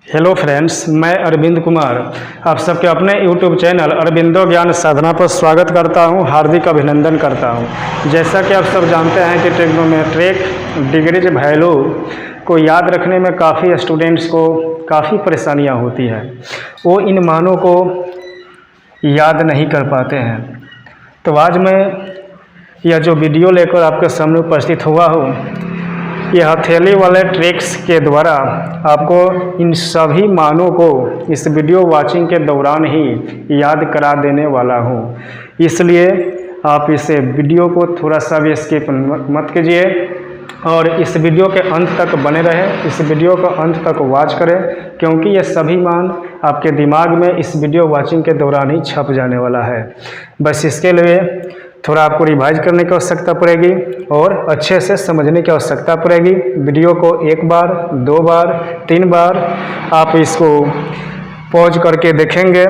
Hello friends, मैं अरविंद कुमार आप सबके अपने यूट्यूब चैनल अरविंदो ज्ञान साधना पर स्वागत करता हूं, हार्दिक अभिनंदन करता हूं। जैसा कि आप सब जानते हैं कि ट्रिग्नोमेट्रिक डिग्रीज वैल्यू को याद रखने में काफ़ी स्टूडेंट्स को काफ़ी परेशानियां होती हैं। वो इन मानों को याद नहीं कर पाते हैं। तो आज मैं यह जो वीडियो लेकर आपके सामने उपस्थित हुआ हूँ, यह हथेली वाले ट्रिक्स के द्वारा आपको इन सभी मानों को इस वीडियो वाचिंग के दौरान ही याद करा देने वाला हूँ। इसलिए आप इस वीडियो को थोड़ा सा भी स्किप मत कीजिए और इस वीडियो के अंत तक बने रहें। इस वीडियो को अंत तक वॉच करें, क्योंकि ये सभी मान आपके दिमाग में इस वीडियो वाचिंग के दौरान ही छप जाने वाला है। बस इसके लिए थोड़ा आपको रिवाइज करने की आवश्यकता पड़ेगी और अच्छे से समझने की आवश्यकता पड़ेगी। वीडियो को एक बार, दो बार, तीन बार आप इसको पॉज करके देखेंगे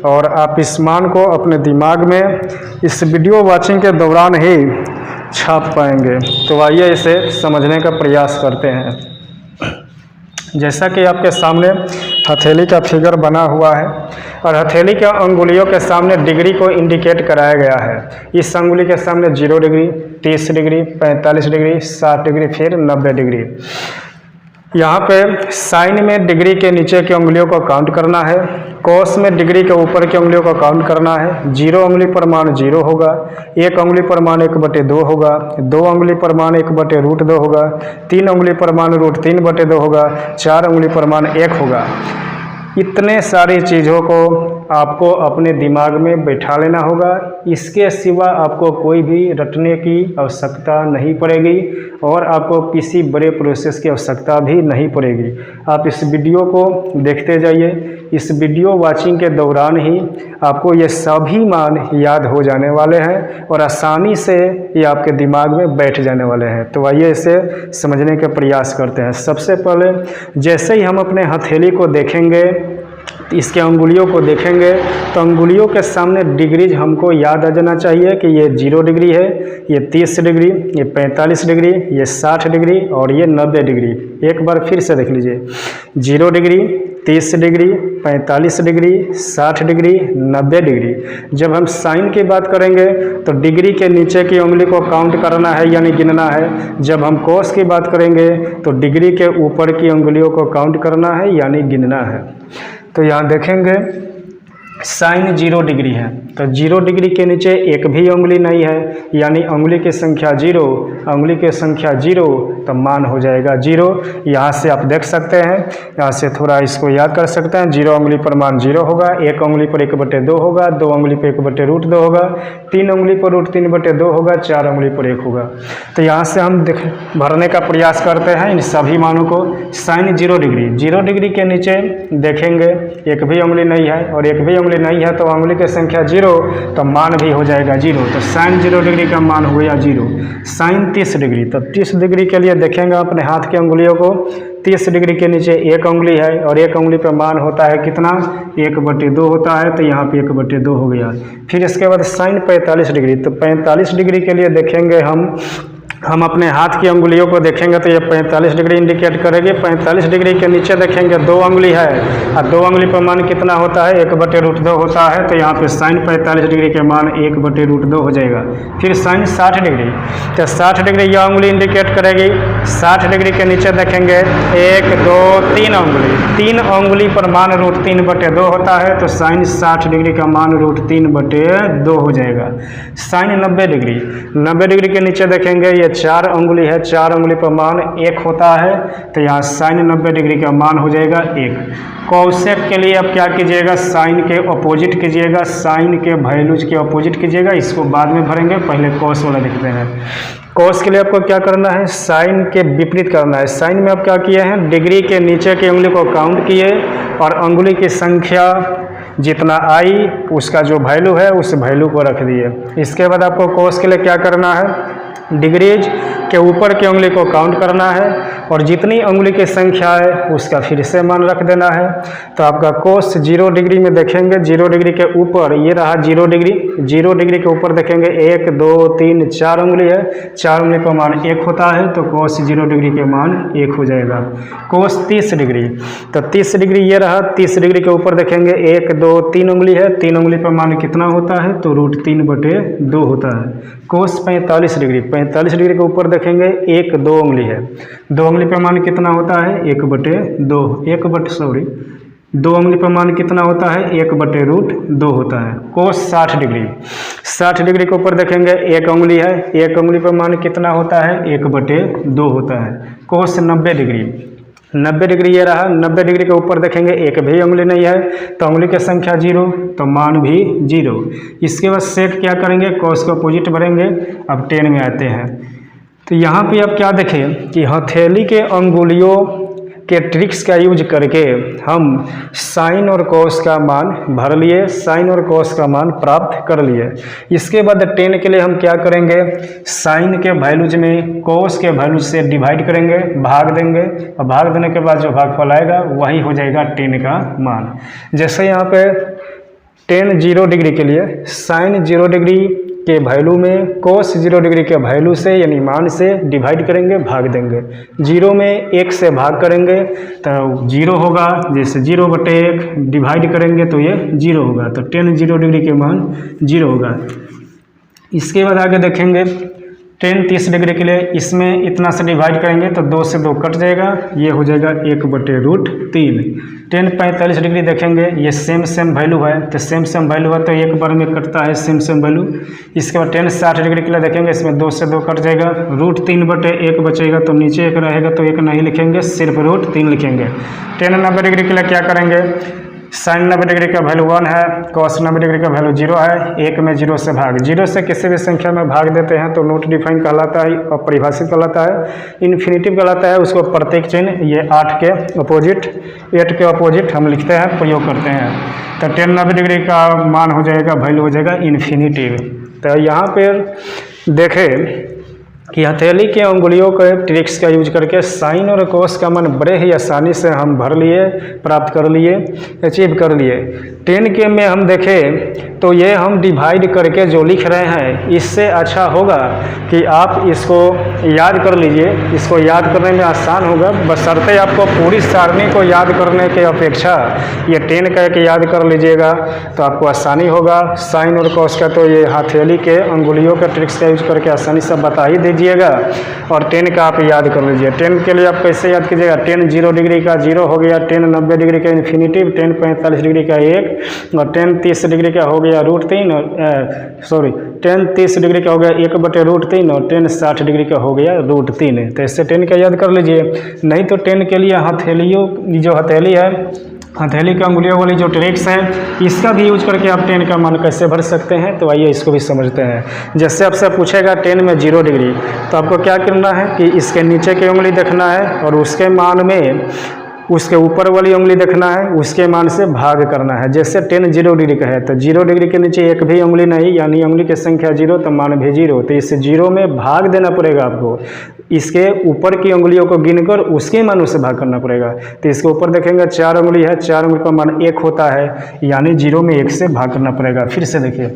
और आप इस मान को अपने दिमाग में इस वीडियो वाचिंग के दौरान ही छाप पाएंगे। तो आइए इसे समझने का प्रयास करते हैं। जैसा कि आपके सामने हथेली का फिगर बना हुआ है और हथेली के अंगुलियों के सामने डिग्री को इंडिकेट कराया गया है। इस अंगुली के सामने 0 डिग्री, 30 डिग्री, 45 डिग्री, 60 डिग्री, फिर 90 डिग्री। यहाँ पे साइन में डिग्री के नीचे की उंगलियों को काउंट करना है, कोस में डिग्री के ऊपर की उंगलियों को काउंट करना है। 0 उंगली पर मान 0 होगा, 1 उंगली पर मान 1/2 होगा, 2 उंगली पर मान 1/√2 होगा, 3 उंगली पर मान √3/2 होगा, 4 उंगली पर मान 1 होगा। इतने सारी चीज़ों को आपको अपने दिमाग में बैठा लेना होगा। इसके सिवा आपको कोई भी रटने की आवश्यकता नहीं पड़ेगी और आपको किसी बड़े प्रोसेस की आवश्यकता भी नहीं पड़ेगी। आप इस वीडियो को देखते जाइए। इस वीडियो वाचिंग के दौरान ही आपको ये सभी मान याद हो जाने वाले हैं और आसानी से ये आपके दिमाग में बैठ जाने वाले हैं। तो आइए इसे समझने का प्रयास करते हैं। सबसे पहले जैसे ही हम अपने हथेली को देखेंगे, इसके अंगुलियों को देखेंगे, तो अंगुलियों के सामने डिग्रीज हमको याद आ जाना चाहिए कि ये 0 डिग्री है, ये 30 डिग्री, ये 45 डिग्री, ये 60 डिग्री और ये 90 डिग्री। एक बार फिर से देख लीजिए, 0 degree, 30 degree, 45 degree, 60 degree, 90 degree. जब हम साइन की बात करेंगे तो डिग्री के नीचे की उंगली को काउंट करना है, यानी गिनना है। जब हम कोस की बात करेंगे तो डिग्री के ऊपर की उंगलियों को काउंट करना है, यानी गिनना है। तो यहाँ देखेंगे साइन 0 डिग्री है, तो 0 डिग्री के नीचे एक भी उंगली नहीं है, यानी उंगली की संख्या 0, उंगली की संख्या 0, तो मान हो जाएगा 0। यहाँ से आप देख सकते हैं, यहाँ से थोड़ा इसको याद कर सकते हैं। 0 उंगली पर मान 0 होगा, 1 उंगली पर 1/2 होगा, 2 उंगली पर 1/√2 होगा, 3 उंगली पर √3/2 होगा, 4 उंगली पर 1 होगा। तो यहाँ से हम भरने का प्रयास करते हैं इन सभी मानों को। साइन 0 डिग्री, 0 डिग्री के नीचे देखेंगे एक भी उंगली नहीं है और एक भी नहीं है, तो उंगली की संख्या 0, तो मान भी हो जाएगा 0। तो साइन 0 डिग्री का मान हो गया 0। साइन 30 डिग्री, तो 30 डिग्री के लिए देखेंगे अपने हाथ की उंगलियों को। 30 डिग्री के नीचे एक उंगली है और एक उंगली पर मान होता है कितना, 1/2 होता है, तो यहाँ पे 1/2 हो गया। फिर इसके बाद साइन 45 डिग्री, तो 45 डिग्री के लिए देखेंगे हम अपने हाथ की उंगलियों को देखेंगे तो ये 45 डिग्री इंडिकेट करेगी। 45 डिग्री के नीचे देखेंगे 2 उंगली है और 2 उंगली पर मान कितना होता है, 1/√2 होता है, तो यहाँ पे साइन 45 डिग्री के मान 1/√2 हो जाएगा। फिर साइन 60 डिग्री, तो 60 डिग्री यह उंगली इंडिकेट करेगी। 60 डिग्री के नीचे देखेंगे 1, 2, 3 उंगली, 3 उंगली पर मान √3/2 होता है, तो साइन 60 डिग्री का मान √3/2 हो जाएगा। साइन 90 डिग्री, 90 डिग्री के नीचे देखेंगे ये 4 उंगली है, 4 उंगली पर मान 1 होता है, तो यहाँ साइन 90 डिग्री का मान हो जाएगा 1। कॉसेक के लिए आप क्या कीजिएगा, साइन के अपोजिट कीजिएगा, साइन के वैल्यूज के अपोजिट कीजिएगा। इसको बाद में भरेंगे, पहले कॉस वाला देखते हैं। कॉस के लिए आपको क्या करना है, साइन के विपरीत करना है। साइन में आप क्या किए हैं, डिग्री के नीचे की उंगली को काउंट किए और उंगली की संख्या जितना आई उसका जो वैल्यू है उस वैल्यू को रख दिए। इसके बाद आपको कॉस के लिए क्या करना है, डिग्रीज के ऊपर की उंगली को काउंट करना है और जितनी उंगली की संख्या है उसका फिर से मान रख देना है। तो आपका कोस 0 डिग्री में देखेंगे 0 डिग्री के ऊपर ये रहा 0 डिग्री, 0 डिग्री के ऊपर देखेंगे 1 2 3 4 उंगली है, 4 उंगली पर मान 1 होता है, तो कोस 0 डिग्री के मान 1 हो जाएगा। कोस 30 डिग्री, तो 30 डिग्री ये रहा, 30 डिग्री के ऊपर देखेंगे 1 2 3 उंगली है, 3 उंगली पर मान कितना होता है, तो √3/2 होता है। कोस 45 डिग्री, 45 डिग्री के ऊपर देखेंगे 1 2 उंगली है, 2 उंगली पर मान कितना होता है, 2 उंगली पर मान कितना होता है, 1/√2 होता है। कोस 60 डिग्री, 60 डिग्री के ऊपर देखेंगे 1 उंगली है, 1 उंगली पर मान कितना होता है, 1/2 होता है। कोस 90 डिग्री, 90 डिग्री ये रहा, 90 डिग्री के ऊपर देखेंगे 1 भी उंगली नहीं है, तो उंगली की संख्या 0, तो मान भी 0। इसके बाद सेक क्या करेंगे, कोस को अपोजिट भरेंगे। अब 10 में आते हैं, तो यहाँ पे आप क्या देखें कि हथेली के अंगुलियों के ट्रिक्स का यूज करके हम साइन और कोस का मान भर लिए, साइन और कोस का मान प्राप्त कर लिए। इसके बाद 10 के लिए हम क्या करेंगे, साइन के वैल्यूज में कोस के वैल्यूज से डिवाइड करेंगे, भाग देंगे, और भाग देने के बाद जो भागफल आएगा वही हो जाएगा 10 का मान। जैसे यहाँ पे 10 0 डिग्री के लिए साइन 0 डिग्री के वैल्यू में कोस 0 डिग्री के वैल्यू से यानी मान से डिवाइड करेंगे, भाग देंगे। 0 में 1 से भाग करेंगे तो 0 होगा, जैसे 0/1 डिवाइड करेंगे तो ये 0 होगा, तो 10 0 डिग्री के मान 0 होगा। इसके बाद आगे देखेंगे 10 30 डिग्री के लिए इसमें इतना से डिवाइड करेंगे तो 2 से 2 कट जाएगा, ये हो जाएगा 1/√3। 10 45 डिग्री देखेंगे ये सेम वैल्यू है, तो सेम वैल्यू है तो एक बार में कटता है सेम वैल्यू। इसके बाद 10 60 डिग्री के लिए देखेंगे इसमें 2 से 2 कट जाएगा, √3/1 बचेगा, तो नीचे 1 रहेगा तो 1 नहीं लिखेंगे, सिर्फ √3 लिखेंगे। 10 90 डिग्री के लिए क्या करेंगे, साइन 90 डिग्री का वैल्यू 1 है, कॉस 90 डिग्री का वैल्यू 0 है, 1 में 0 से भाग, 0 से किसी भी संख्या में भाग देते हैं तो नॉट डिफाइन कहलाता है और परिभाषित कहलाता है, इन्फिनिटिव कहलाता है। उसको प्रत्येक चिन्ह ये 8 के अपोजिट हम लिखते हैं, प्रयोग करते हैं। तो 10 90 डिग्री का मान हो जाएगा, वैल्यू हो जाएगा इन्फिनिटिव। तो यहाँ पर देखें कि हथेली के अंगुलियों के ट्रिक्स का यूज करके साइन और कोस का मान बड़े ही आसानी से हम भर लिए, प्राप्त कर लिए, अचीव कर लिए। 10 के में हम देखें तो ये हम डिवाइड करके जो लिख रहे हैं इससे अच्छा होगा कि आप इसको याद कर लीजिए, इसको याद करने में आसान होगा, बशर्ते आपको पूरी सारणी को याद करने के अपेक्षा ये 10 का एक याद कर लीजिएगा तो आपको आसानी होगा। साइन और कोस का तो ये हथेली के अंगुलियों के ट्रिक्स का यूज करके आसानी से बता ही दीजिएगा, और 10 का आप याद कर लीजिए। 10 के लिए आप कैसे याद कीजिएगा, 10 0 डिग्री का 0 हो गया, 10 90 डिग्री का इन्फिनिटिव, 10 45 डिग्री का 1, और 10 30 डिग्री का हो गया √3, 10 30 डिग्री का हो गया 1/√3, और 10 60 डिग्री का हो गया √3। तो इससे 10 का याद कर लीजिए। नहीं तो 10 के लिए हथेलियों जो हथेली है, हथेली के अंगुलियों वाली जो ट्रिक्स है इसका भी यूज करके आप 10 का मान कैसे भर सकते हैं, तो आइए इसको भी समझते हैं। जैसे आपसे पूछेगा 10 में 0 डिग्री, तो आपको क्या करना है कि इसके नीचे की उंगली देखना है और उसके मान में उसके ऊपर वाली उंगली देखना है, उसके मान से भाग करना है। जैसे 10 0 डिग्री का है तो 0 डिग्री के नीचे एक भी उंगली नहीं, यानी उंगली की संख्या 0 तो मान भी 0, तो इस 0 में भाग देना पड़ेगा आपको। इसके ऊपर की उंगलियों को गिनकर उसके मान से भाग करना पड़ेगा। तो इसके ऊपर देखेंगे 4 उंगली है, 4 उंगली का मान 1 होता है, यानी 0 में 1 से भाग करना पड़ेगा। फिर से देखिए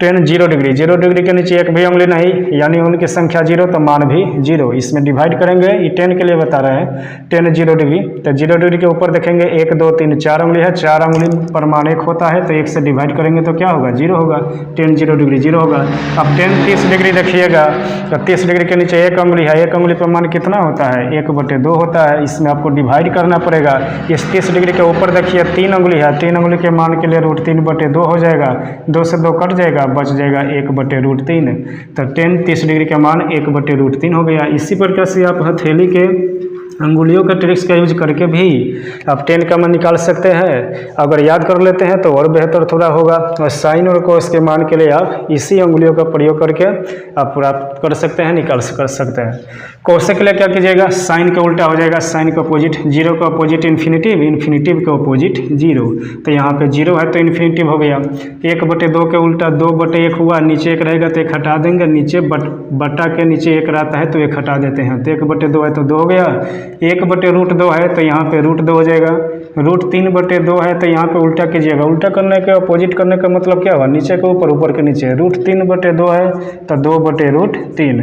10 0 डिग्री, 0 डिग्री के नीचे एक भी उंगली नहीं, यानी उंगली की संख्या 0 तो मान भी 0। इसमें डिवाइड करेंगे, ये 10 के लिए बता रहे हैं। 10 0 डिग्री, तो 0 डिग्री के ऊपर देखेंगे 1 2 3 4 उंगली है, 4 उंगली पर मान 1 होता है, तो 1 से डिवाइड करेंगे तो क्या होगा, 0 होगा। 10 0 डिग्री 0 होगा। अब 10 30 डिग्री देखिएगा, तो 30 डिग्री के नीचे एक उंगली है, एक उंगली पर मान कितना होता है, 1/2 होता है। इसमें आपको डिवाइड करना पड़ेगा। इस 30 डिग्री के ऊपर देखिए 3 उंगली है, 3 उंगली के मान के लिए √3/2 हो जाएगा, 2 से 2 कट जाएगा, बच जाएगा 1/√3। तो 10 30 डिग्री का मान 1/√3 हो गया। इसी प्रकार से आप हथेली के अंगुलियों का ट्रिक्स का यूज करके भी आप 10 का मान निकाल सकते हैं। अगर याद कर लेते हैं तो और बेहतर थोड़ा होगा। और साइन और कोस के मान के लिए आप इसी अंगुलियों का प्रयोग करके आप प्राप्त कर सकते हैं, कर सकते हैं। कोस के लिए क्या कीजिएगा, साइन का उल्टा हो जाएगा, साइन का अपोजिट, 0 का अपोजिट इन्फिनिटिव, इन्फिनिटिव का अपोजिट 0। तो यहाँ पे 0 है तो इन्फिनिटिव हो गया। 1/2 के उल्टा 2/1 हुआ, नीचे 1 रहेगा तो 1 हटा देंगे, नीचे बटा के नीचे 1 रहता है तो 1 हटा देते हैं, तो 1/2 है तो 2 हो गया। 1/√2 है तो यहाँ पे √2 हो जाएगा। √3/2 है तो यहाँ पे उल्टा कीजिएगा। उल्टा करने के अपोजिट करने का मतलब क्या हुआ, नीचे के ऊपर ऊपर के नीचे। √3/2 है तो 2/√3।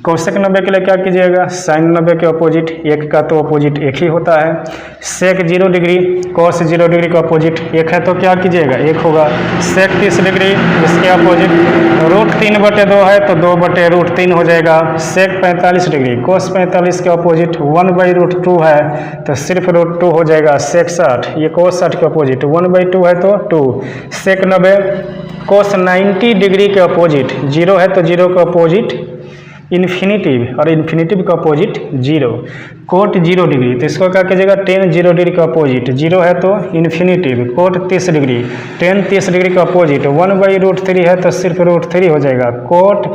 कोसेक 90 के लिए क्या कीजिएगा, साइन 90 के अपोजिट, एक का तो अपोजिट एक ही होता है। सेक 0 डिग्री कॉस 0 डिग्री का अपोजिट एक है तो क्या कीजिएगा, एक होगा। सेक 30 डिग्री इसके अपोजिट √3/2 है तो 2/√3 हो जाएगा। सेक 45 डिग्री कोस 45 के अपोजिट 1/√2 है तो सिर्फ √2 हो जाएगा। सेक 60 ये कोस 60 के अपोजिट 1/2 है तो 2। सेक 90 कोस 90 डिग्री के अपोजिट 0 है तो 0 का अपोजिट इन्फिनिटिव और इन्फिनिटिव का अपोजिट 0। कोट 0 डिग्री तो इसको क्या कीजिएगा, टेन 0 डिग्री का अपोजिट 0 है तो infinitive. Cot 30 degree tan 30 degree का अपोजिट 1/√3 है तो सिर्फ √3 हो जाएगा। कोट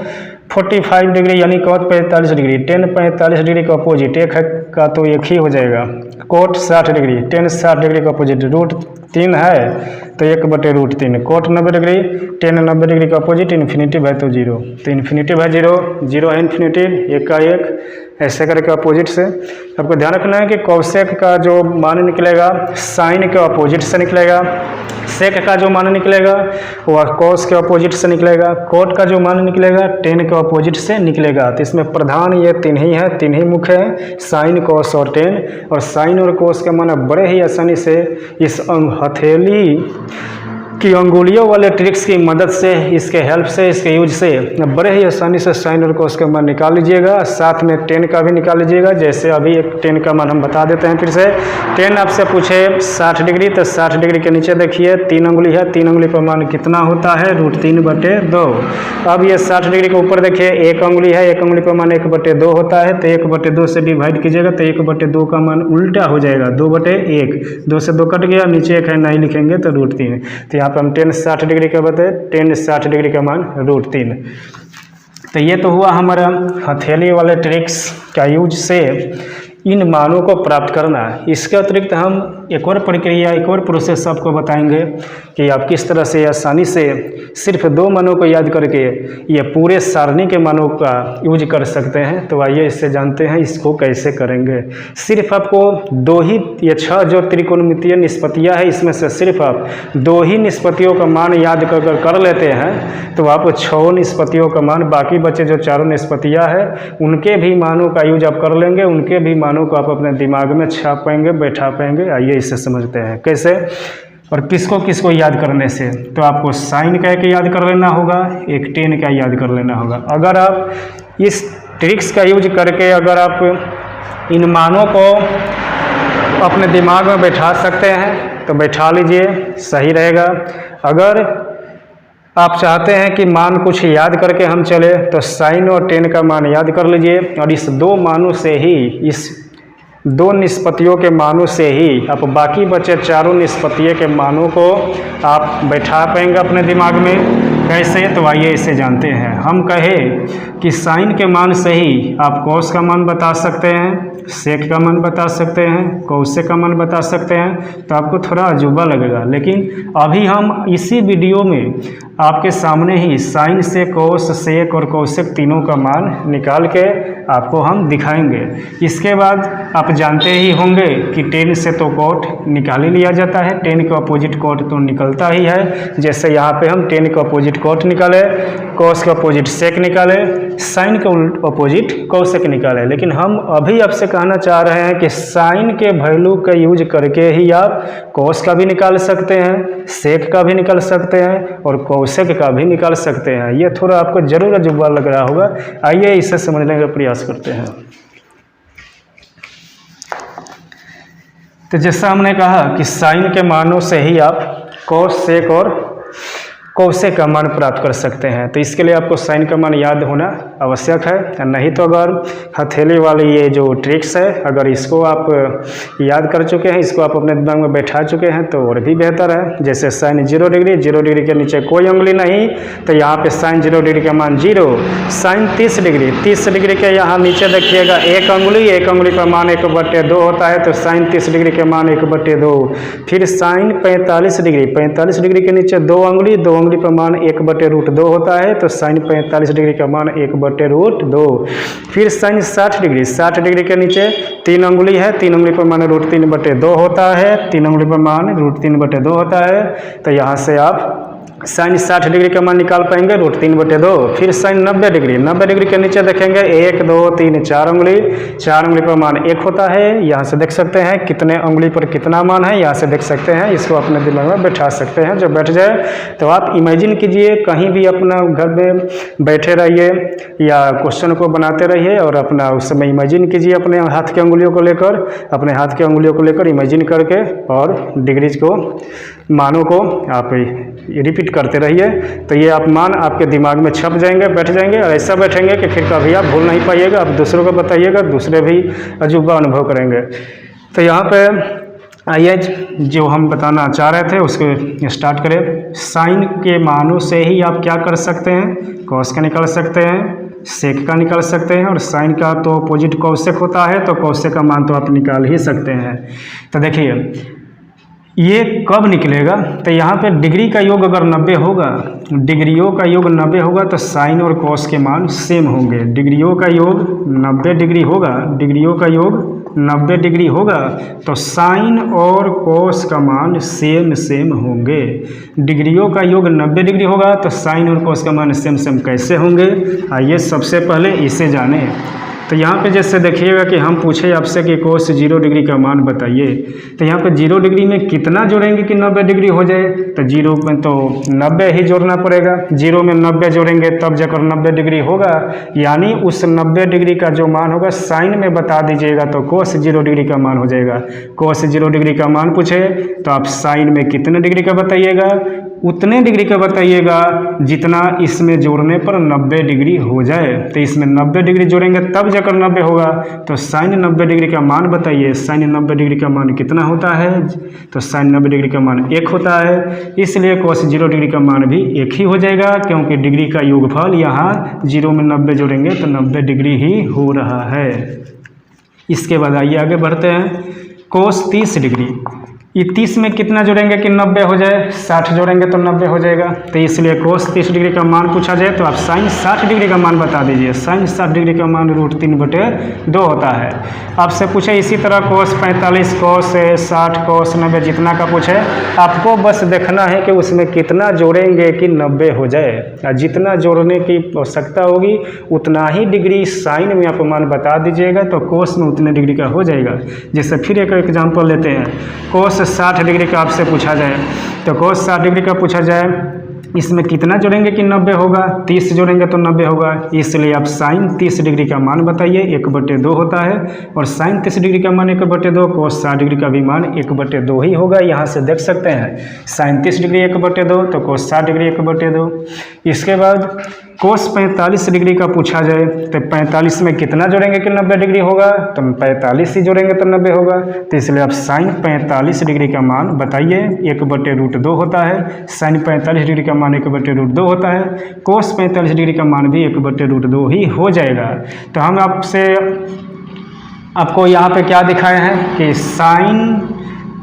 45 डिग्री यानी कोट 45 डिग्री टेन 45 डिग्री का अपोजिट एक है का तो एक ही हो जाएगा। कोट 60 डिग्री टेन 60 डिग्री का अपोजिट √3 है तो 1/√3। कोट 90 डिग्री टेन 90 डिग्री का अपोजिट इन्फिनिटिव है तो 0, तो इन्फिनिटिव है 0, 0 है इन्फिनिटिव, एक का एक, ऐसे करके अपोजिट से। आपको ध्यान रखना है कि कोसेक का जो मान निकलेगा साइन के अपोजिट से निकलेगा, सेक का जो मान निकलेगा वह कोस के अपोजिट से निकलेगा, कोट का जो मान निकलेगा टेन के अपोजिट से निकलेगा। तो इसमें प्रधान ये तीन ही है, तीन ही मुख्य है, साइन कोस और टेन। और साइन और कोस के मान बड़े ही आसानी से इस हथेली की अंगुलियों वाले ट्रिक्स की मदद से, इसके हेल्प से, इसके यूज से बड़े ही आसानी से साइन और कोस का मान निकाल लीजिएगा। साथ में टेन का भी निकाल लीजिएगा। जैसे अभी एक टेन का मान हम बता देते हैं फिर से। टेन आपसे पूछे 60 डिग्री तो 60 डिग्री के नीचे देखिए 3 उंगली है, 3 उंगली पर मान कितना होता है, √3/2। अब ये 60 डिग्री के ऊपर देखिए 1 उंगली है, 1 उंगली पर मान 1/2 होता है तो 1/2 से डिवाइड कीजिएगा तो 1/2 का मान उल्टा हो जाएगा 2/1। 2 से 2 कट गया, नीचे एक है नहीं लिखेंगे तो √3। तो यहाँ पर हम टेन 60 डिग्री का बताए, टेन 60 डिग्री का मान √3। तो ये तो हुआ हमारा हथेली वाले ट्रिक्स का यूज से इन मानों को प्राप्त करना। इसके अतिरिक्त हम एक और प्रक्रिया, एक और प्रोसेस आपको बताएंगे कि आप किस तरह से आसानी से सिर्फ 2 मानों को याद करके ये पूरे सारणी के मानों का यूज कर सकते हैं। तो आइए इससे जानते हैं इसको कैसे करेंगे। सिर्फ आपको 2 ही, ये 6 जो त्रिकोणमितीय निष्पत्तियाँ है इसमें से सिर्फ आप 2 ही निष्पत्तियों का मान याद कर लेते हैं तो आप 6 निष्पत्तियों का मान, बाकी बचे जो 4 निष्पत्तियाँ है उनके भी मानों का यूज आप कर लेंगे, उनके भी मानों को आप अपने दिमाग में छाप पाएंगे, बैठा पाएंगे। आइए इसे समझते हैं कैसे और किसको किसको याद करने से। तो आपको साइन का एक याद कर लेना होगा, एक टेन का याद कर लेना होगा। अगर आप इस ट्रिक्स का यूज करके अगर आप इन मानों को अपने दिमाग में बैठा सकते हैं तो बैठा लीजिए, सही रहेगा। अगर आप चाहते हैं कि मान कुछ याद करके हम चले तो साइन और टेन का मान याद कर लीजिए और इस 2 मानों से ही, इस 2 निष्पत्तियों के मानों से ही आप बाकी बचे 4 निष्पत्तियों के मानों को आप बैठा पाएंगे अपने दिमाग में। कैसे, तो आइए इसे जानते हैं। हम कहें कि साइन के मान से ही आप कोस का मान बता सकते हैं, सेक का मान बता सकते हैं, कोसेक का मान बता सकते हैं, तो आपको थोड़ा अजूबा लगेगा। लेकिन अभी हम इसी वीडियो में आपके सामने ही साइन से कोस, सेक और कोसेक तीनों का मान निकाल के आपको हम दिखाएंगे। इसके बाद आप जानते ही होंगे कि टेन से तो कोट निकाल ही लिया जाता है, टेन का अपोजिट कोट तो निकलता ही है। जैसे यहाँ पे हम टेन का अपोजिट कोट निकाले, कोस का अपोजिट सेक निकाले, साइन का अपोजिट कोसेक निकाले। लेकिन हम अभी आपसे कहना चाह रहे हैं कि साइन के वैल्यू का यूज करके ही आप कोस का भी निकाल सकते हैं, सेक का भी निकाल सकते हैं और कोसेक का भी निकाल सकते हैं। ये थोड़ा आपको जरूर अजूबा लग रहा होगा, आइए इसे समझने का प्रयास करते हैं। तो जैसा हमने कहा कि साइन के मानों से ही आप कोस, सेक और कोसेक का मान प्राप्त कर सकते हैं। तो इसके लिए आपको साइन का मान याद होना आवश्यक है। नहीं तो अगर हथेली वाली ये जो ट्रिक्स है, अगर इसको आप याद कर चुके हैं, इसको आप अपने दिमाग में बैठा चुके हैं तो और भी बेहतर है। जैसे साइन 0 डिग्री, 0 डिग्री के नीचे कोई उंगली नहीं तो यहाँ पे साइन 0 डिग्री का मान 0। साइन 30 डिग्री, 30 डिग्री के यहाँ नीचे देखिएगा 1 उंगली, 1 उंगली का मान 1/2 होता है तो साइन 30 डिग्री के मान 1/2। फिर साइन 45 डिग्री, 45 डिग्री के नीचे 2 उंगली, 2 उंगली उंगली पर मान 1/√2 होता है, तो साइन 45 डिग्री का मान 1/√2। फिर साइन 60 डिग्री, 60 डिग्री के नीचे 3 उंगली है, 3 उंगली पर मान √3/2 होता है, 3 उंगली पर मान √3/2 होता है। तो यहाँ से आप साइन 60 डिग्री का मान निकाल पाएंगे √3/2। फिर साइन 90 डिग्री, 90 डिग्री के नीचे देखेंगे 1 2 3 4 उंगली, 4 उंगली पर मान 1 होता है। यहाँ से देख सकते हैं कितने उंगली पर कितना मान है, यहाँ से देख सकते हैं। इसको अपने दिमाग में बैठा सकते हैं। जब बैठ जाए तो आप इमेजिन कीजिए, कहीं भी अपना घर में बैठे रहिए या क्वेश्चन को बनाते रहिए और अपना उस समय इमेजिन कीजिए अपने हाथ की उंगलियों को लेकर, अपने हाथ की उंगलियों को लेकर इमेजिन करके, और डिग्रीज को, मानों को आप रिपीट करते रहिए। तो ये आप मान आपके दिमाग में छप जाएंगे, बैठ जाएंगे, और ऐसा बैठेंगे कि फिर कभी आप भूल नहीं पाइएगा। आप दूसरों को बताइएगा, दूसरे भी अजूबा अनुभव करेंगे। तो यहाँ पे आइए जो हम बताना चाह रहे थे उसको स्टार्ट करें। साइन के मानों से ही आप क्या कर सकते हैं, कॉस का निकाल सकते हैं, सेक का निकाल सकते हैं, और साइन का तो अपोजिट कॉसेक होता है, तो कॉसेक का मान तो आप निकाल ही सकते हैं। तो देखिए ये कब निकलेगा, तो यहाँ पे डिग्री का योग अगर 90 होगा, डिग्रियों का योग 90 होगा, तो साइन और कॉस के मान सेम होंगे। डिग्रियों का योग 90 डिग्री होगा, डिग्रियों का योग 90 डिग्री होगा, तो साइन और कॉस का मान सेम सेम होंगे। डिग्रियों का योग 90 डिग्री होगा, तो साइन और कॉस का मान सेम सेम कैसे होंगे, आइए सबसे पहले इसे जानें। तो यहाँ पे जैसे देखिएगा कि हम पूछे आपसे कि कोस 0 डिग्री का मान बताइए, तो यहाँ पे 0 डिग्री में कितना जोड़ेंगे कि 90 डिग्री हो जाए, तो 0 में तो 90 ही जोड़ना पड़ेगा। 0 में 90 जोड़ेंगे तब जाकर 90 डिग्री होगा, यानी उस 90 डिग्री का जो मान होगा साइन में बता दीजिएगा, तो कोस 0 डिग्री का मान हो जाएगा। कोस 0 डिग्री का मान पूछे तो आप साइन में कितने डिग्री का बताइएगा, उतने डिग्री का बताइएगा जितना इसमें जोड़ने पर 90 डिग्री हो जाए। तो इसमें 90 डिग्री जोड़ेंगे तब जाकर 90 होगा, तो साइन 90 डिग्री का मान बताइए। साइन 90 डिग्री का मान कितना होता है, तो साइन 90 डिग्री का मान 1 होता है, इसलिए कोस 0 डिग्री का मान भी 1 ही हो जाएगा, क्योंकि डिग्री का योगफल यहाँ 0 में 90 जोड़ेंगे तो 90 डिग्री ही हो रहा है। इसके बाद आइए आगे बढ़ते हैं। कोस 30 डिग्री, ये 30 में कितना जोड़ेंगे कि 90 हो जाए, 60 जोड़ेंगे तो 90 हो जाएगा, तो इसलिए कोस 30 डिग्री का मान पूछा जाए तो आप साइन 60 डिग्री का मान बता दीजिए। साइन 60 डिग्री का मान √3/2 होता है। आपसे पूछे इसी तरह कोस 45, कोस 60, कोस 90, जितना का पूछे आपको बस देखना है कि उसमें कितना जोड़ेंगे कि 90 हो जाए। जितना जोड़ने की आवश्यकता होगी उतना ही डिग्री साइन में आप मान बता दीजिएगा, तो कोस में उतने डिग्री का हो जाएगा। जैसे फिर एक एग्जाम्पल लेते हैं। कोस 60 डिग्री का आपसे पूछा जाए, तो कोस 60 डिग्री का पूछा जाए, इसमें कितना जोड़ेंगे कि 90 होगा, 30 जोड़ेंगे तो 90 होगा, इसलिए आप साइन 30 डिग्री का मान बताइए। 1/2 होता है, और साइन 30 डिग्री का मान 1/2, कोस 60 डिग्री का भी मान 1/2 ही होगा। यहाँ से देख सकते हैं साइन 30 डिग्री 1/2, तो कोस 60 डिग्री 1/2। इसके बाद कोस 45 डिग्री का पूछा जाए, तो 45 में कितना जोड़ेंगे कि 90 डिग्री होगा, तो 45 ही जोड़ेंगे तो 90 होगा, तो इसलिए आप साइन 45 डिग्री का मान बताइए। 1/√2 होता है, साइन 45 डिग्री का मान 1/√2 होता है, कोस 45 डिग्री का मान भी 1/√2 ही हो जाएगा। तो हम आपको यहाँ पे क्या दिखाए हैं कि साइन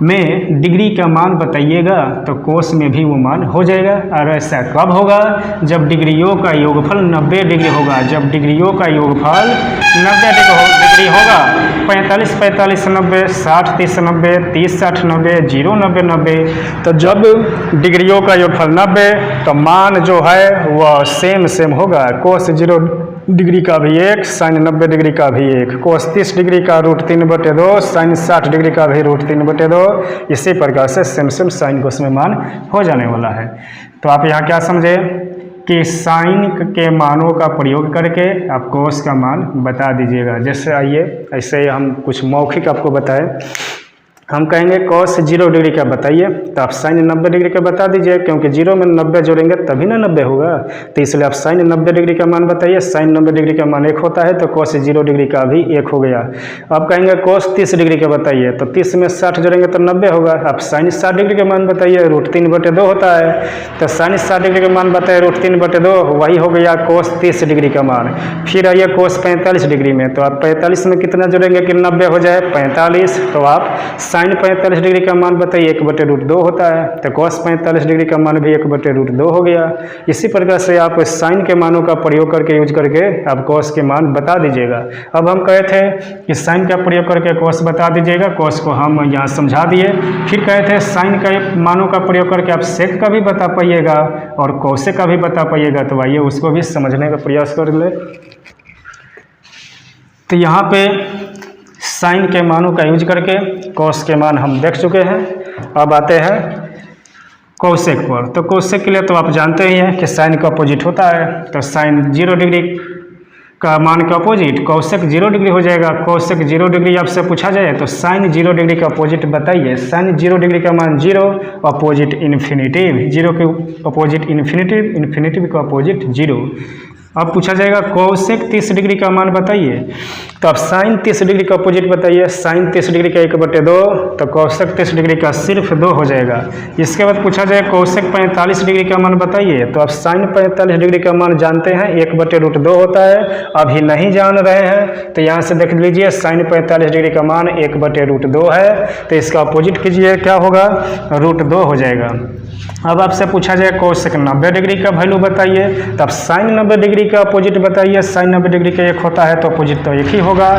में डिग्री का मान बताइएगा तो कोस में भी वो मान हो जाएगा। और ऐसा कब होगा, जब डिग्रियों का योगफल 90 डिग्री होगा। जब डिग्रियों का योगफल 90 डिग्री होगा, 45 45 90, 60 30 90, 30 60 90, 0 90 90, तो जब डिग्रियों का योगफल 90 तो मान जो है वह सेम सेम होगा। कोस 0 डिग्री का भी 1, साइन 90 डिग्री का भी 1, कोस 30 डिग्री का √3/2, साइन 60 डिग्री का भी √3/2। इसी प्रकार से सेम सेम साइन कोस में मान हो जाने वाला है। तो आप यहाँ क्या समझे कि साइन के मानों का प्रयोग करके आप कोस का मान बता दीजिएगा। जैसे आइए ऐसे हम कुछ मौखिक आपको बताएं। हम कहेंगे कोस 0 डिग्री का बताइए, तो आप साइन 90 डिग्री का बता दीजिए, क्योंकि 0 में 90 जोड़ेंगे तभी ना 90 होगा, तो इसलिए आप साइन 90 डिग्री का मान बताइए। साइन 90 डिग्री का मान 1 होता है, तो कोस 0 डिग्री का भी 1 हो गया। आप कहेंगे कोस 30 डिग्री का बताइए, तो 30 में 60 जोड़ेंगे तो 90 होगा। आप साइन 60 डिग्री का मान बताइए, √3/2 होता है, तो साइन 60 डिग्री का मान बताइए √3/2, वही हो गया कोस 30 डिग्री का मान। फिर आइए कोस 45 डिग्री में, तो आप 45 में कितना जोड़ेंगे कि 90 हो जाए, 45, तो आप साइन 45 डिग्री का मान बताइए 1/√2 होता है, तो कॉस 45 डिग्री का मान भी 1/√2 हो गया। इसी प्रकार से आप साइन के मानों का प्रयोग करके यूज करके आप कॉस के मान बता दीजिएगा। अब हम कहे थे कि साइन का प्रयोग करके कॉस बता दीजिएगा, कॉस को हम यहाँ समझा दिए। फिर कहे थे साइन के मानों का प्रयोग करके आप सेक का भी बता पाइएगा और कॉसेक का भी बता पाइएगा, तो आइए उसको भी समझने का प्रयास कर ले। तो यहाँ पे साइन के मानों का यूज करके कॉस के मान हम देख चुके हैं। अब आते हैं कॉसेक पर। तो कॉसेक के लिए तो आप जानते ही हैं कि साइन का अपोजिट होता है, तो साइन 0 डिग्री का मान का अपोजिट कॉसेक 0 डिग्री हो जाएगा। कॉसेक 0 डिग्री आपसे पूछा जाए तो साइन 0 डिग्री का अपोजिट बताइए। साइन 0 डिग्री का मान 0, अपोजिट इन्फिनिटिव, 0 के अपोजिट इन्फिनिटिव, इन्फिनिटिव का अपोजिट 0। अब पूछा जाएगा कॉसेक 30 डिग्री का मान बताइए, तो आप साइन 30 डिग्री का अपोजिट बताइए। साइन 30 डिग्री का 1/2, तो कॉसेक 30 डिग्री का सिर्फ 2 हो जाएगा। इसके बाद पूछा जाए कॉसेक 45 डिग्री का मान बताइए, तो आप साइन 45 डिग्री का मान जानते हैं 1/√2 होता है। अभी नहीं जान रहे हैं तो यहाँ से देख लीजिए साइन 45 डिग्री का मान 1/√2 है, तो इसका अपोजिट कीजिए, क्या होगा, √2 हो जाएगा। अब आपसे पूछा जाए कॉसेक 90 डिग्री का वैल्यू बताइए, तब साइन 90 डिग्री का अपोजिट बताइए। साइन 90 डिग्री का 1 होता है तो अपोजिट तो 1 ही होगा।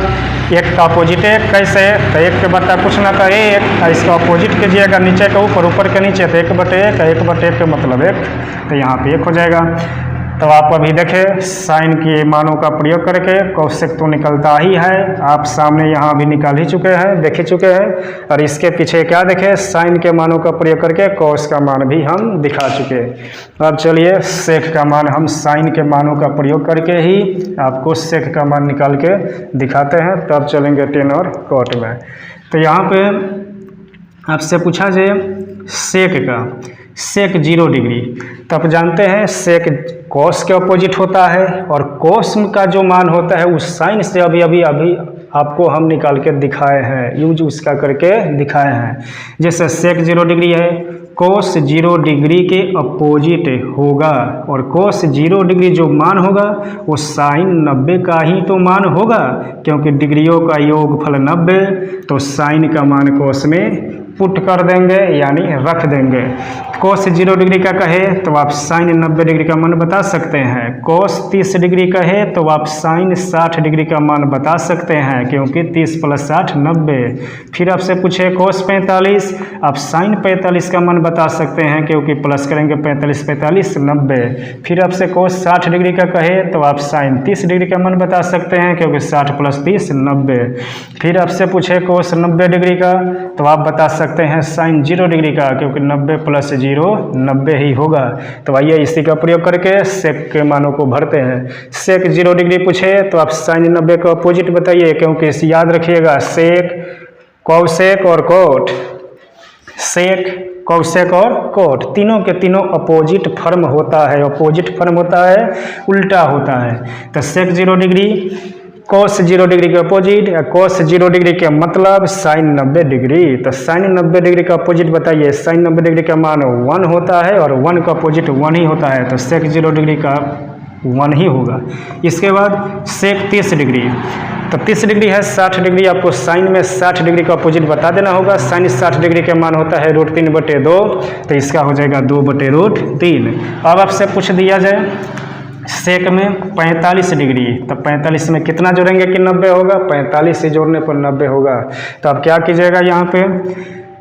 1 का अपोजिट 1 कैसे, तो 1 के बता कुछ ना तो 1, इसका अपोजिट कीजिएगा नीचे का ऊपर, ऊपर के नीचे, तो 1/1, 1/1 का मतलब 1, तो यहाँ पे 1 हो जाएगा। तो आप अभी देखें साइन के मानों का प्रयोग करके कॉसेक तो निकलता ही है, आप सामने यहाँ भी निकाल ही चुके हैं, देख ही चुके हैं। और इसके पीछे क्या देखें, साइन के मानों का प्रयोग करके कॉस का मान भी हम दिखा चुके। अब चलिए सेक का मान हम साइन के मानों का प्रयोग करके ही आपको सेक का मान निकाल के दिखाते हैं, तब चलेंगे टेन और कॉट में। तो यहाँ पे आपसे पूछा जाए सेक का, सेक 0 डिग्री, तो आप जानते हैं सेक कॉस के अपोजिट होता है और कॉस का जो मान होता है उस साइन से अभी आपको हम निकाल के दिखाए हैं, यूज उसका करके दिखाए हैं। जैसे सेक 0 डिग्री है, कॉस 0 डिग्री के अपोजिट होगा और कॉस 0 डिग्री जो मान होगा वो साइन 90 का ही तो मान होगा, क्योंकि डिग्रियों का योगफल 90, तो साइन का मान कॉस में पुट कर देंगे यानी रख देंगे। कॉस 0 डिग्री का कहे तो आप साइन 90 डिग्री का मान बता सकते हैं। कॉस 30 डिग्री कहे तो आप साइन 60 डिग्री का मान बता सकते हैं, क्योंकि 30 + 60 90। फिर आपसे पूछे कॉस 45, आप साइन 45 का मान बता सकते हैं, क्योंकि प्लस करेंगे 45 45 90। फिर आपसे कॉस 60 डिग्री का कहे तो आप साइन 30 डिग्री का मान बता सकते हैं, क्योंकि 60 + 30 90। फिर आपसे पूछे कॉस 90 डिग्री का तो आप बता सकते हैं साइन 0 डिग्री का, क्योंकि 90 + 0 90 ही होगा। तो आइए इसी का प्रयोग करके सेक के मानों को भरते हैं। सेक 0 डिग्री पूछे तो आप साइन 90 का अपोजिट बताइए, क्योंकि इसे याद रखिएगा सेक, कॉसेक और कोट, सेक, कॉसेक और कोट तीनों के तीनों अपोजिट फॉर्म होता है, अपोजिट फॉर्म होता है, उल्टा होता है। तो सेक 0 डिग्री, कॉस 0 डिग्री के अपोजिट, या कॉस 0 डिग्री के मतलब साइन 90 डिग्री। तो साइन 90 डिग्री का अपोजिट बताइए। साइन 90 डिग्री का मान 1 होता है और 1 का अपोजिट 1 ही होता है, तो सेक 0 डिग्री का 1 ही होगा। इसके बाद सेक 30 डिग्री, तो 30 डिग्री है 60 डिग्री, आपको साइन में 60 डिग्री का अपोजिट बता देना होगा। साइन 60 डिग्री का मान होता है √3/2, तो इसका हो जाएगा 2/√3। अब आपसे पूछ दिया जाए सेक में 45 डिग्री, तो 45 में कितना जोड़ेंगे कि 90 होगा, 45 से जोड़ने पर 90 होगा। तो आप क्या कीजिएगा, यहाँ पे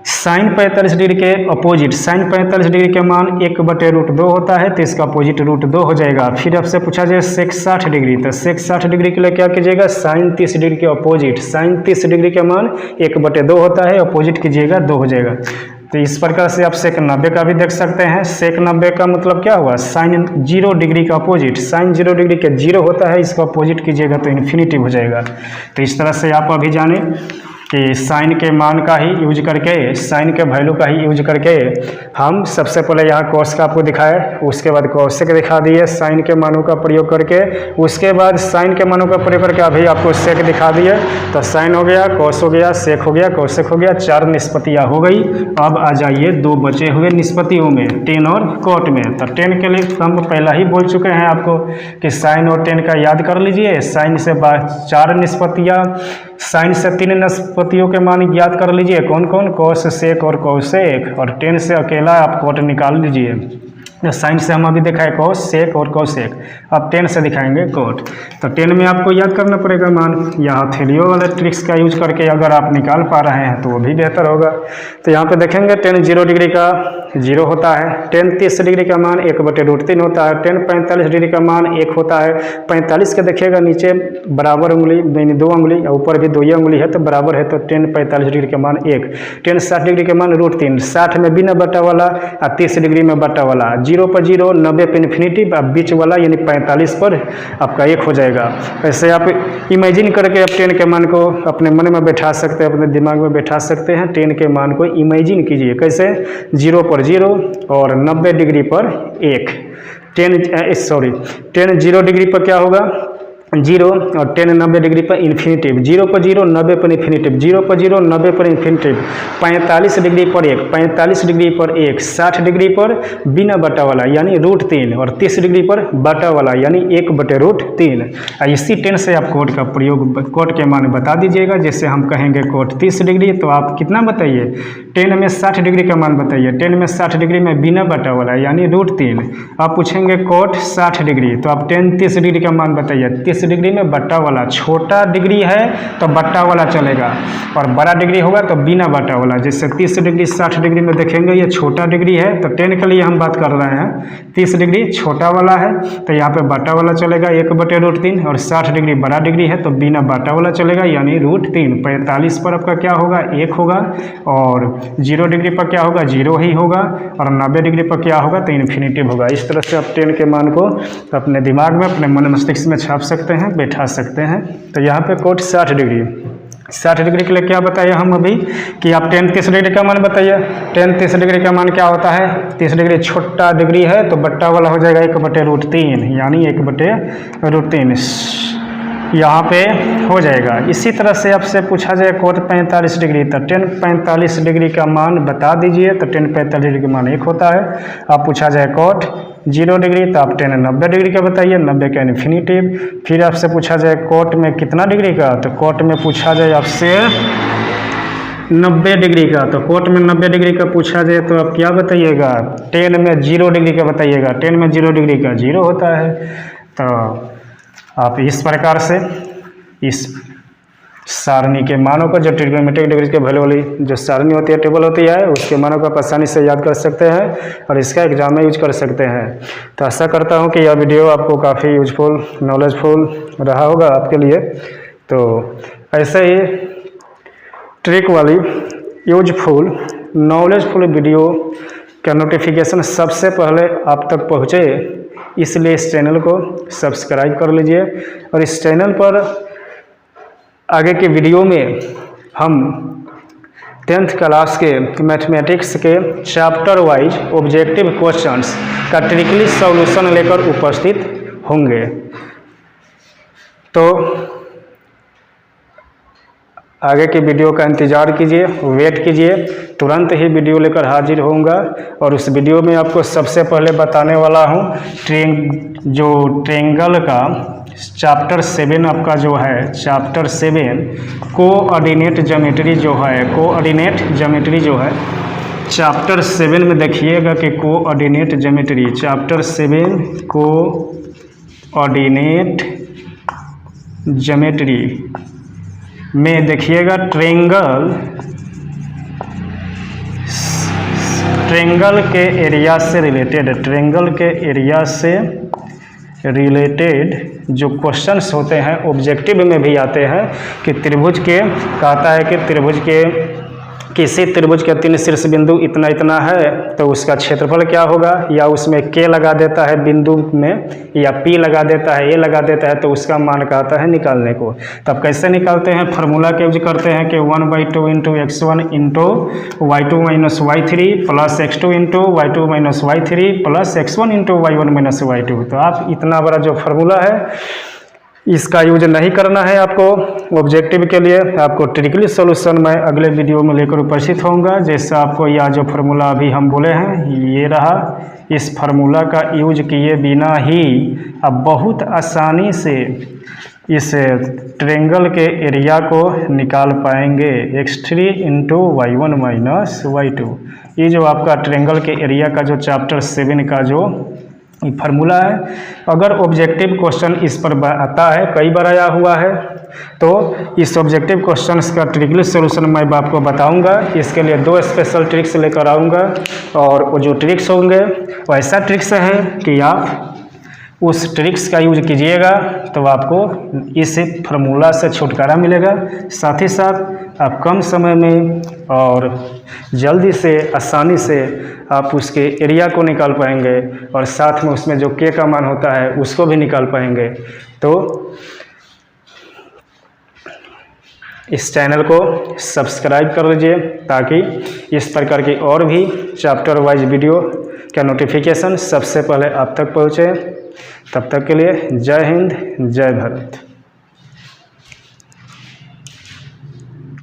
साइन 45 डिग्री के अपोजिट, साइन 45 डिग्री के मान 1/√2 होता है, तो इसका अपोजिट √2 हो जाएगा। फिर आपसे पूछा जाए सेक 60 डिग्री, तो सेक 60 डिग्री के लिए क्या कीजिएगा, साइन 30 डिग्री के अपोजिट, साइन 30 डिग्री के मान 1/2 होता है, अपोजिट कीजिएगा 2 हो जाएगा। तो इस प्रकार से आप सेक 90 का भी देख सकते हैं। सेक 90 का मतलब क्या हुआ, साइन 0 डिग्री का अपोजिट, साइन 0 डिग्री के 0 होता है, इसको अपोजिट कीजिएगा तो इन्फिनिटी हो जाएगा। तो इस तरह से आप अभी जाने कि साइन के मान का ही यूज करके, साइन के वैल्यू का ही यूज करके हम सबसे पहले यहाँ कॉस का आपको दिखाए, उसके बाद कॉसेक दिखा दिए साइन के मानों का प्रयोग करके, उसके बाद साइन के मानों का प्रयोग करके अभी आपको सेक दिखा दिए। तो साइन हो गया, कॉस हो गया, सेक हो गया, कॉसेक हो गया, 4 निष्पत्तियाँ हो गई। अब आ जाइए 2 बचे हुए निष्पत्तियों में, टेन और कॉट में। तो टेन के लिए हम पहला ही बोल चुके हैं आपको कि साइन और टेन का याद कर लीजिए। साइन से 4 निष्पत्तियाँ, साइन से 3 निष्पत्तियों के मान ज्ञात कर लीजिए। कौन कौन? कॉस, सेक और कॉसेक। और टेन से अकेला आप कॉट निकाल लीजिए। साइन से हम अभी दिखाए कॉस, सेक और कॉसेक। अब टेन से दिखाएंगे कॉट। तो टेन में आपको याद करना पड़ेगा मान। यहाँ थेलियो वाले ट्रिक्स का यूज करके अगर आप निकाल पा रहे हैं तो वो भी बेहतर होगा। तो यहाँ पे देखेंगे टेन 0 डिग्री का 0 होता है। टेन 30 डिग्री का मान 1/√3 होता है। टेन 45 डिग्री का मान 1 होता है। 45 के देखिएगा नीचे बराबर उंगली यानी 2 उंगली, ऊपर भी 2 ही उंगली है तो बराबर है, तो टेन 45 डिग्री का मान 1। टेन 60 डिग्री का मान √3। 60 में बिना बटा वाला और 30 डिग्री में बटा वाला। 0 पर 0, 90 पर इन्फिनिटी, अब बीच वाला यानी 45 पर आपका 1 हो जाएगा। ऐसे आप इमेजिन करके आप टेन के मान को अपने मन में बैठा सकते हैं, अपने दिमाग में बैठा सकते हैं। टेन के मान को इमेजिन कीजिए कैसे? 0 पर 0 और 90 डिग्री पर 1। टेन 0 डिग्री पर क्या होगा? 0 और टेन 90 डिग्री पर इन्फिनिटिव। 0 पर 0, 90 पर इन्फिनिटिव। 0 पर 0, 90 पर इन्फिनिटिव। 45 डिग्री पर 1, 45 डिग्री पर 1, 60 डिग्री पर बिना बटा वाला यानी √3 और 30 डिग्री पर बटा वाला यानी 1/√3। इसी टेन से आप कोट का प्रयोग, कोट के मान बता दीजिएगा। जैसे हम कहेंगे कोट 30 डिग्री तो आप कितना बताइए? टेन में 60 डिग्री का मान बताइए। टेन में 60 डिग्री में बिना बटा वाला यानी √3। आप पूछेंगे कोट 60 डिग्री तो आप टेन 30 डिग्री का मान बताइए। 30 डिग्री में बट्टा वाला, छोटा डिग्री है तो बट्टा वाला चलेगा और बड़ा डिग्री होगा तो बिना बट्टा वाला। जैसे 30 डिग्री 60 डिग्री में देखेंगे ये छोटा डिग्री है तो टेन के लिए हम बात कर रहे हैं। 30 डिग्री छोटा वाला है तो यहाँ पे बट्टा वाला चलेगा 1/√3 और 60 डिग्री बड़ा डिग्री है तो बिना बट्टा वाला चलेगा यानी √3। 45 पर आपका क्या होगा? 1 होगा और 0 डिग्री पर क्या होगा? 0 ही होगा और 90 डिग्री पर क्या होगा? तो इन्फिनिटिव होगा। इस तरह से आप टेन के मान को अपने दिमाग में, अपने मन मस्तिष्क में छाप सकते हैं, बैठा सकते हैं। तो यहाँ पे कोट 60 डिग्री, 60 डिग्री के लिए क्या बताया हम अभी कि आप टेन 30 डिग्री का मान बताइए। टेन 30 डिग्री का मान क्या होता है? 30 डिग्री छोटा डिग्री है तो बट्टा वाला हो जाएगा 1/√3 यानी 1/√3 यहाँ पे हो जाएगा। इसी तरह से आपसे पूछा जाए कोट 45 डिग्री तो टेन 45 डिग्री का मान बता दीजिए। तो टेन 45 डिग्री का मान 1 होता है। आप पूछा जाए कोट 0 डिग्री तो आप टेन 90 डिग्री का बताइए, 90 का इन्फिनिटिव। फिर आपसे पूछा जाए कोट में कितना डिग्री का तो कोट में पूछा जाए आपसे 90 डिग्री का। तो कोट में 90 डिग्री का पूछा जाए तो आप क्या बताइएगा? टेन में 0 डिग्री का बताइएगा। टेन में 0 डिग्री का 0 होता है। तो आप इस प्रकार से इस सारणी के मानों को, जो ट्रिग्नोमेट्रिक डिग्री के वैल्यू वाली जो सारणी होती है, टेबल होती है, उसके मानों को आप आसानी से याद कर सकते हैं और इसका एग्जाम में यूज कर सकते हैं। तो आशा करता हूं कि यह वीडियो आपको काफ़ी यूजफुल, नॉलेजफुल रहा होगा आपके लिए। तो ऐसे ही ट्रिक वाली यूजफुल, नॉलेजफुल वीडियो का नोटिफिकेशन सबसे पहले आप तक पहुँचे, इसलिए इस चैनल को सब्सक्राइब कर लीजिए। और इस चैनल पर आगे के वीडियो में हम 10th क्लास के मैथमेटिक्स के चैप्टर वाइज ऑब्जेक्टिव क्वेश्चंस का ट्रिकली सॉल्यूशन लेकर उपस्थित होंगे। तो आगे की वीडियो का इंतज़ार कीजिए, वेट कीजिए, तुरंत ही वीडियो लेकर हाजिर होऊंगा। और उस वीडियो में आपको सबसे पहले बताने वाला हूं ट्रेंगल का चैप्टर 7 आपका जो है, चैप्टर 7 कोऑर्डिनेट ज्योमेट्री जो है, कोऑर्डिनेट ज्योमेट्री जो है चैप्टर 7 में देखिएगा कि coordinate geometry, chapter 7 coordinate geometry में देखिएगा ट्रेंगल के एरिया से रिलेटेड, ट्रेंगल के एरिया से रिलेटेड जो क्वेश्चंस होते हैं ऑब्जेक्टिव में भी आते हैं कि त्रिभुज के, कहता है कि त्रिभुज के किसी त्रिभुज के 3 शीर्ष बिंदु इतना इतना है तो उसका क्षेत्रफल क्या होगा, या उसमें k लगा देता है बिंदु में, या p लगा देता है, a लगा देता है, तो उसका मान कहता है निकालने को। तब कैसे निकालते हैं? फार्मूला के यूज करते हैं कि 1/2 into x1 into y2 minus y3 plus x2 into y2 minus y3 plus x1 into y1 minus y2। तो आप इतना बड़ा जो फार्मूला है इसका यूज नहीं करना है आपको ऑब्जेक्टिव के लिए। आपको ट्रिकली सॉल्यूशन मैं अगले वीडियो में लेकर उपस्थित होऊंगा। जैसा आपको यह जो फार्मूला अभी हम बोले हैं ये रहा, इस फार्मूला का यूज किए बिना ही अब बहुत आसानी से इस ट्रेंगल के एरिया को निकाल पाएंगे। x3 into y1 minus y2। ये जो आपका ट्रेंगल के एरिया का जो चैप्टर 7 का जो फार्मूला है, अगर ऑब्जेक्टिव क्वेश्चन इस पर आता है, कई बार आया हुआ है, तो इस ऑब्जेक्टिव क्वेश्चंस का ट्रिकली सॉल्यूशन मैं आपको बताऊंगा। इसके लिए 2 स्पेशल ट्रिक्स लेकर आऊँगा, और वो जो ट्रिक्स होंगे वो ऐसा ट्रिक्स है कि आप उस ट्रिक्स का यूज कीजिएगा तो आपको इस फार्मूला से छुटकारा मिलेगा। साथ ही साथ आप कम समय में और जल्दी से, आसानी से आप उसके एरिया को निकाल पाएंगे, और साथ में उसमें जो के का मान होता है उसको भी निकाल पाएंगे। तो इस चैनल को सब्सक्राइब कर लीजिए ताकि इस प्रकार की और भी चैप्टर वाइज वीडियो का नोटिफिकेशन सबसे पहले आप तक पहुँचे। तब तक के लिए जय हिंद, जय भारत।